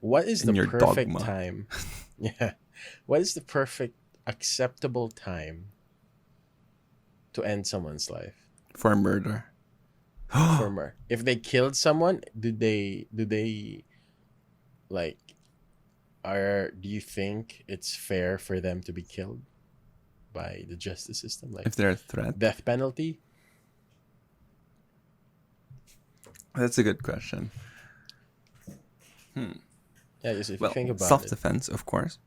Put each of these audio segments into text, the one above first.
What is the in your perfect dogma time? Yeah. What is the perfect acceptable time to end someone's life? for murder. For murder. If they killed someone, do they like do you think it's fair for them to be killed by the justice system? Like If they're a threat, death penalty? that's a good question. Yeah, just if you Well, think about it. self-defense, of course,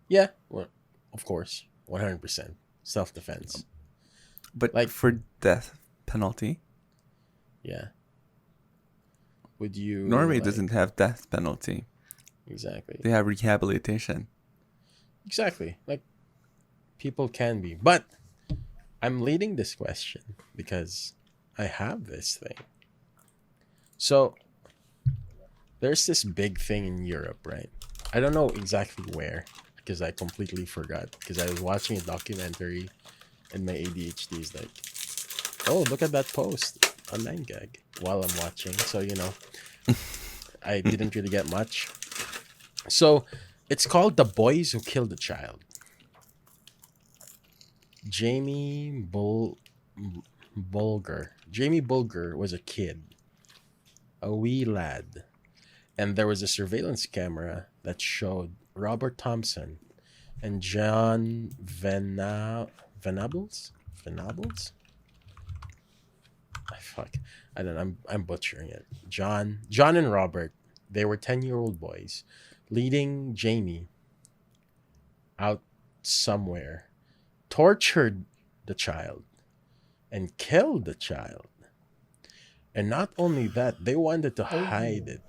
Yeah, well, of course, 100% self-defense. but Like, for death penalty, yeah, would you Norway like doesn't have death penalty. exactly, They have rehabilitation. exactly like people can be, but I'm leading this question because I have this thing. So there's this big thing in Europe, right? I don't know exactly where because I completely forgot because I was watching a documentary and my ADHD is like, oh, look at that post on 9gag while I'm watching. So, I didn't really get much. So it's called The Boys Who Killed a Child. Jamie Bulger. Jamie Bulger was a kid, a wee lad. And there was a surveillance camera that showed Robert Thompson and John Venables? Venables? Fuck. I don't know. I'm butchering it. John and Robert, they were 10-year-old boys leading Jamie out somewhere, tortured the child, and killed the child. And not only that, they wanted to hide it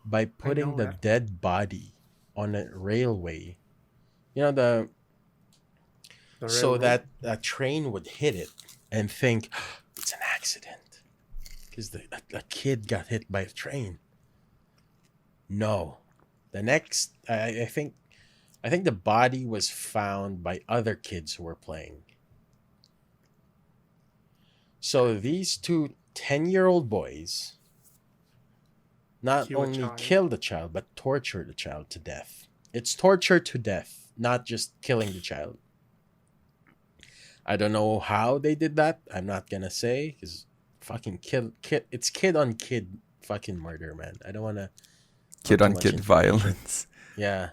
by putting the dead body on a railway. You know, so that a train would hit it and think it's an accident because a kid got hit by a train. No, the next I think the body was found by other kids who were playing. So these two 10-year-old boys not Kill a only child. killed the child but tortured the child to death. It's torture to death, not just killing the child. I don't know how they did that. I'm not gonna say because fucking kid. It's kid on kid fucking murder, man. I don't want to Kid on kid violence. Yeah,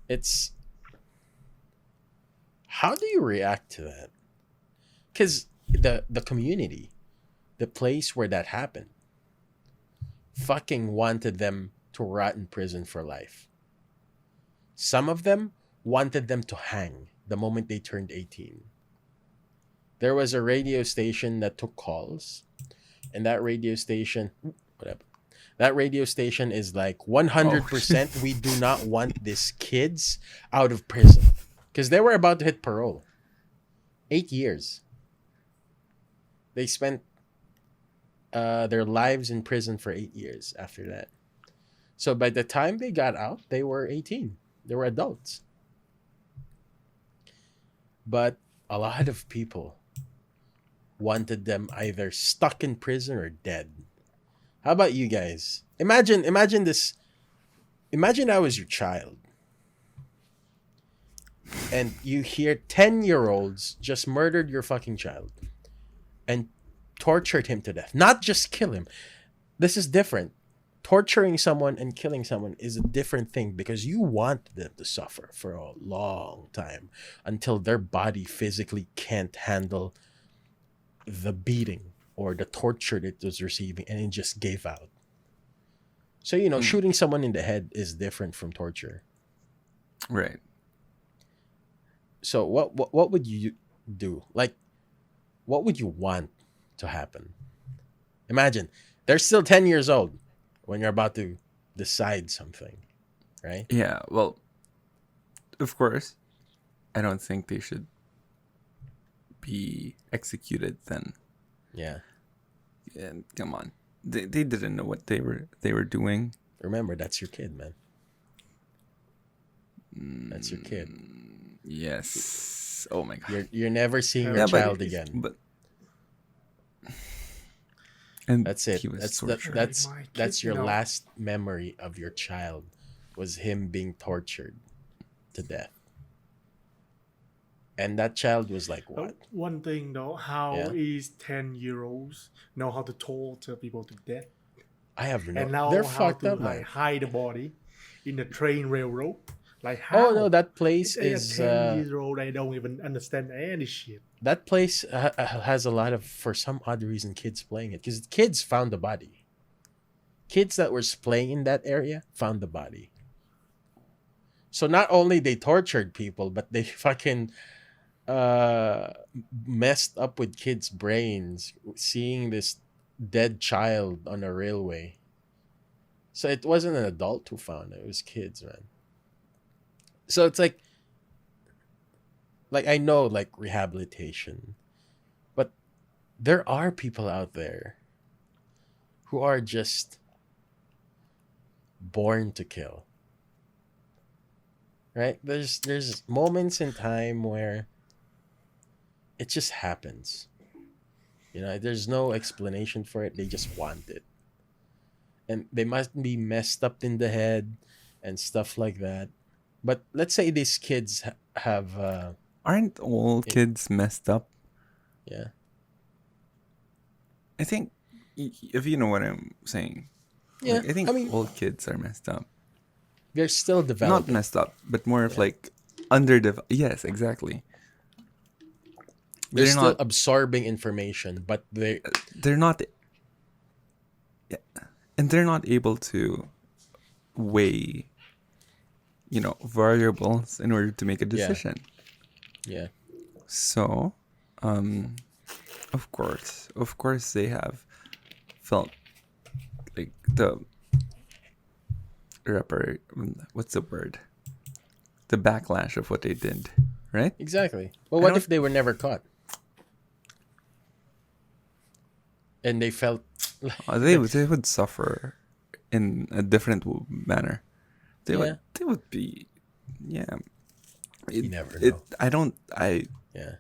it's. How do you react to that? Because the community, the place where that happened, fucking wanted them to rot in prison for life. Some of them wanted them to hang the moment they turned 18. There was a radio station that took calls, and that radio station, whatever, that radio station is like 100% we do not want these kids out of prison because they were about to hit parole. 8 years. They spent their lives in prison for 8 years after that. So by the time they got out, they were 18. They were adults. But a lot of people wanted them either stuck in prison or dead. How about you guys? Imagine this. Imagine I was your child. And you hear 10-year-olds just murdered your fucking child and tortured him to death. Not just kill him. This is different. Torturing someone and killing someone is a different thing because you want them to suffer for a long time until their body physically can't handle the beating or the torture it was receiving and it just gave out. So, shooting someone in the head is different from torture. Right. So what would you do? Like, what would you want to happen? Imagine they're still 10 years old when you're about to decide something, right? Yeah, well, of course, I don't think they should be executed then. Yeah. And come on. They didn't know what they were doing. Remember, that's your kid, man. That's your kid. Yes. Oh my god. You're never seeing your child again. But and that's it. he was That's tortured. that's your last memory of your child was him being tortured to death. And that child was like, what? One thing though, how Yeah. is 10-year-olds know how to torture people to death? I have no. And now They're how fucked to up, man. hide the body in the train railroad? Like how? Oh no, that place They are is 10-year-old. They don't even understand any shit. that place has a lot of, for some odd reason, kids playing it because kids found the body. Kids that were playing in that area found the body. So not only they tortured people, but they fucking messed up with kids' brains seeing this dead child on a railway. So it wasn't an adult who found it; it was kids, man. So it's like I know like rehabilitation, but there are people out there who are just born to kill. Right? There's moments in time where it just happens. You know, there's no explanation for it. They just want it. And they must be messed up in the head and stuff like that. But let's say these kids have Aren't all It- kids messed up? yeah. I think, if you know what I'm saying. Yeah. Like, I think I mean, all kids are messed up. they're still Not developing. messed up, but more of Yeah. like underdeveloped. Yes, exactly. They're They're still not. absorbing information, but They're not. Yeah, and they're not able to weigh, variables in order to make a decision. yeah. So, of course, they have felt like the what's the word? The backlash of what they did, right? Exactly. Well, I what don't- if they were never caught? And they felt They would suffer in a different manner. They Yeah. would be, yeah. You never know. I yeah.